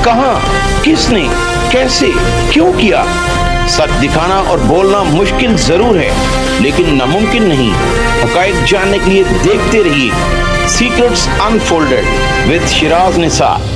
کہاں، کس نے، کیسے، کیوں کیا؟ سچ دکھانا اور بولنا مشکل ضرور ہے لیکن ناممکن نہیں۔ حقائق جاننے کے لیے دیکھتے رہیے سیکرٹس انفولڈڈ وتھ شیراز نثار۔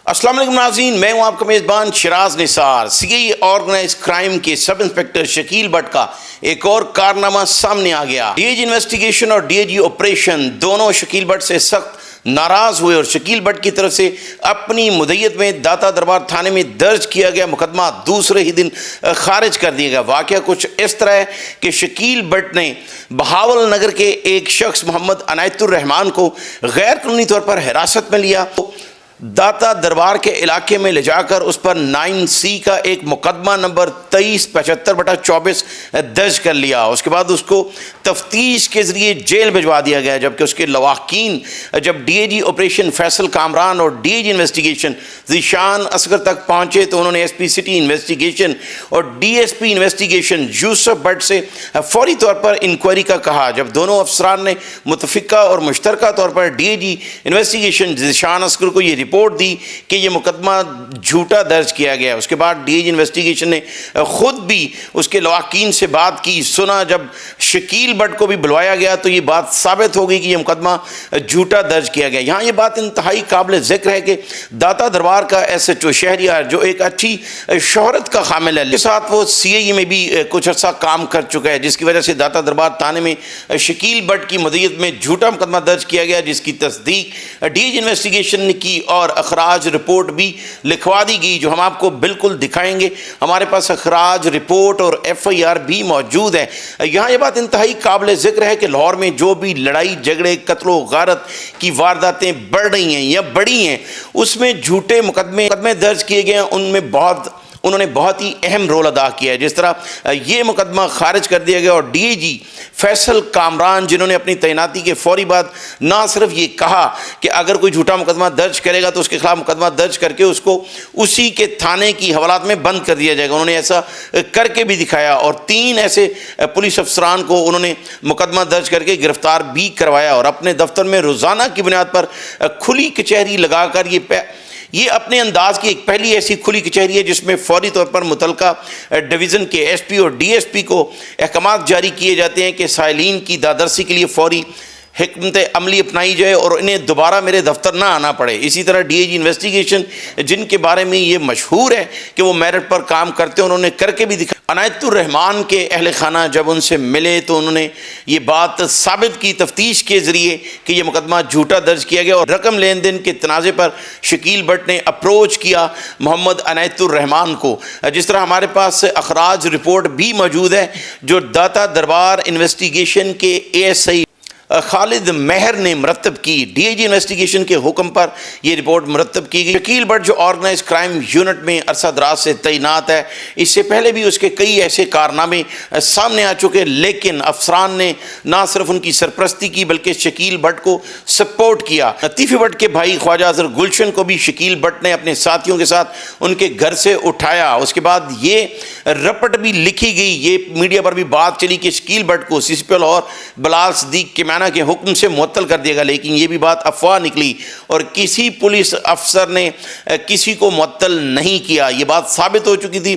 السلام علیکم ناظرین، میں ہوں آپ کا میزبان شیراز نثار۔ سی آئی آرگنائز کرائم کے سب انسپیکٹر شکیل بٹ کا ایک اور کارنامہ سامنے آ گیا۔ ڈی آئی جی انویسٹیگیشن اور ڈی آئی جی آپریشن دونوں شکیل بٹ سے سخت ناراض ہوئے اور شکیل بٹ کی طرف سے اپنی مدعیت میں داتا دربار تھانے میں درج کیا گیا مقدمہ دوسرے ہی دن خارج کر دیا گیا۔ واقعہ کچھ اس طرح ہے کہ شکیل بٹ نے بہاول نگر کے ایک شخص محمد عنایت الرحمان کو غیر قانونی طور پر حراست میں لیا، داتا دربار کے علاقے میں لے جا کر اس پر 9C کا ایک مقدمہ نمبر 2375/24 درج کر لیا۔ اس کے بعد اس کو تفتیش کے ذریعے جیل بھجوا دیا گیا، جبکہ اس کے لواحقین جب D I G operation Faisal Kamran اور D I G investigation Zeeshan Asghar تک پہنچے تو انہوں نے ایس پی سٹی انویسٹیگیشن اور D S P investigation Yousaf Butt سے فوری طور پر انکوائری کا کہا۔ جب دونوں افسران نے متفقہ اور مشترکہ طور پر D I G investigation Zeeshan Asghar کو یہ رپورٹ دی کہ یہ مقدمہ جھوٹا درج کیا گیا، اس کے بعد ڈی آئی جی انویسٹیگیشن نے خود بھی اس کے لواحقین سے بات کی، سنا۔ جب شکیل بٹ کو بھی بلوایا گیا تو یہ بات ثابت ہو گئی کہ یہ مقدمہ جھوٹا درج کیا گیا۔ یہاں یہ بات انتہائی قابل ذکر ہے کہ داتا دربار کا ایس ایچ او شہریار جو ایک اچھی شہرت کا حامل ہے، کے ساتھ وہ سی آئی میں بھی کچھ عرصہ کام کر چکا ہے، جس کی وجہ سے داتا دربار تھانے میں شکیل بٹ کی مدعیت میں جھوٹا مقدمہ درج کیا گیا، جس کی تصدیق ڈی آئی جی انویسٹیگیشن نے کی اور اخراج رپورٹ بھی لکھوا دی گئی، جو ہم آپ کو بالکل دکھائیں گے۔ ہمارے پاس اخراج رپورٹ اور ایف آئی آر بھی موجود ہے۔ یہاں یہ بات انتہائی قابل ذکر ہے کہ لاہور میں جو بھی لڑائی جھگڑے قتل و غارت کی وارداتیں بڑھ رہی ہیں یا بڑی ہیں، اس میں جھوٹے مقدمے درج کیے گئے ہیں، ان میں انہوں نے بہت ہی اہم رول ادا کیا ہے۔ جس طرح یہ مقدمہ خارج کر دیا گیا اور ڈی آئی جی فیصل کامران جنہوں نے اپنی تعیناتی کے فوری بعد نہ صرف یہ کہا کہ اگر کوئی جھوٹا مقدمہ درج کرے گا تو اس کے خلاف مقدمہ درج کر کے اس کو اسی کے تھانے کی حوالات میں بند کر دیا جائے گا، انہوں نے ایسا کر کے بھی دکھایا اور 3 ایسے پولیس افسران کو انہوں نے مقدمہ درج کر کے گرفتار بھی کروایا اور اپنے دفتر میں روزانہ کی بنیاد پر کھلی کچہری لگا کر یہ اپنے انداز کی ایک پہلی ایسی کھلی کچہری ہے جس میں فوری طور پر متعلقہ ڈویژن کے ایس پی اور ڈی ایس پی کو احکامات جاری کیے جاتے ہیں کہ سائلین کی دادرسی کے لیے فوری حکمت عملی اپنائی جائے اور انہیں دوبارہ میرے دفتر نہ آنا پڑے۔ اسی طرح ڈی آئی جی انویسٹیگیشن جن کے بارے میں یہ مشہور ہے کہ وہ میرٹ پر کام کرتے ہیں، انہوں نے کر کے بھی دکھا۔ عنایت الرحمان کے اہل خانہ جب ان سے ملے تو انہوں نے یہ بات ثابت کی تفتیش کے ذریعے کہ یہ مقدمہ جھوٹا درج کیا گیا اور رقم لین دین کے تنازع پر شکیل بٹ نے اپروچ کیا محمد عنایت الرحمان کو۔ جس طرح ہمارے پاس اخراج رپورٹ بھی موجود ہے جو داتا دربار انویسٹیگیشن کے اے ایس آئی خالد مہر نے مرتب کی۔ ڈی آئی جی انویسٹیگیشن کے حکم پر یہ رپورٹ مرتب کی گئی۔ شکیل بٹ جو آرگنائز کرائم یونٹ میں عرصہ دراز سے تعینات ہے، اس سے پہلے بھی اس کے کئی ایسے کارنامے سامنے آ چکے، لیکن افسران نے نہ صرف ان کی سرپرستی کی بلکہ شکیل بٹ کو سپورٹ کیا۔ لطیفہ بٹ کے بھائی خواجہ اظہر گلشن کو بھی شکیل بٹ نے اپنے ساتھیوں کے ساتھ ان کے گھر سے اٹھایا۔ اس کے بعد یہ رپٹ بھی لکھی گئی، یہ میڈیا پر بھی بات چلی کہ شکیل بٹ کو سی سی پی لاہور بلال صدیق کے کے حکم سے معطل کر دیا گا، لیکن یہ بھی بات افواہ نکلی اور کسی پولیس افسر نے کسی کو معطل نہیں کیا۔ یہ بات ثابت ہو چکی تھی،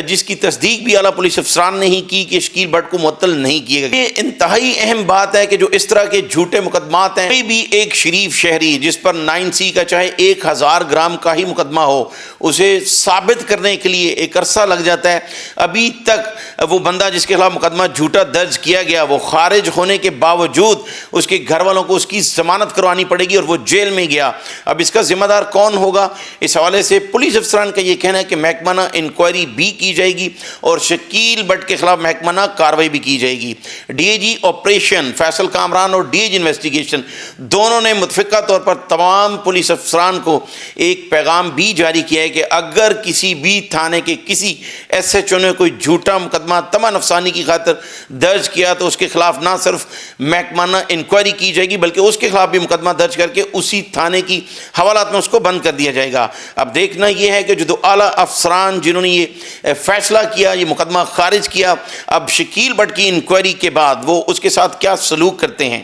جس کی تصدیق بھی اعلیٰ پولیس افسران نے ہی کی کہ شکیل بٹ کو معطل نہیں کیا گیا۔ یہ انتہائی اہم بات ہے کہ جو اس طرح کے جھوٹے مقدمات ہیں، کوئی بھی ایک شریف شہری جس پر 9C کا چاہے 1000 گرام کا ہی مقدمہ ہو، اسے ثابت کرنے کے لیے ایک عرصہ لگ جاتا ہے۔ ابھی تک وہ بندہ جس کے خلاف مقدمہ جھوٹا درج کیا گیا وہ خارج ہونے کے باوجود اس کے گھر والوں کو اس کی ضمانت کروانی پڑے گی اور وہ جیل میں گیا۔ اب اس کا ذمہ دار کون ہوگا؟ اس حوالے سے پولیس افسران کا یہ کہنا ہے کہ محکمانہ انکوائری بھی کی جائے گی اور شکیل بٹ کے خلاف محکمانہ کارروائی بھی کی جائے گی۔ D I G operation Faisal Kamran اور ڈی آئی جی انویسٹیگیشن دونوں نے متفقہ طور پر تمام پولیس افسران کو ایک پیغام بھی جاری کیا ہے کہ اگر کسی بھی تھانے کے کسی ایس ایچ او نے کوئی جھوٹا مقدمہ تمن افسانی کی خاطر درج کیا تو اس کے خلاف نہ صرف محکمانہ انکوائری کی جائے گی بلکہ اس کے خلاف بھی مقدمہ درج کر کے اسی تھانے کی حوالات میں اس کو بند کر دیا جائے گا۔ اب دیکھنا یہ ہے کہ جو اعلیٰ افسران جنہوں نے یہ فیصلہ کیا، یہ مقدمہ خارج کیا، اب شکیل بٹ کی انکوائری کے بعد وہ اس کے ساتھ کیا سلوک کرتے ہیں۔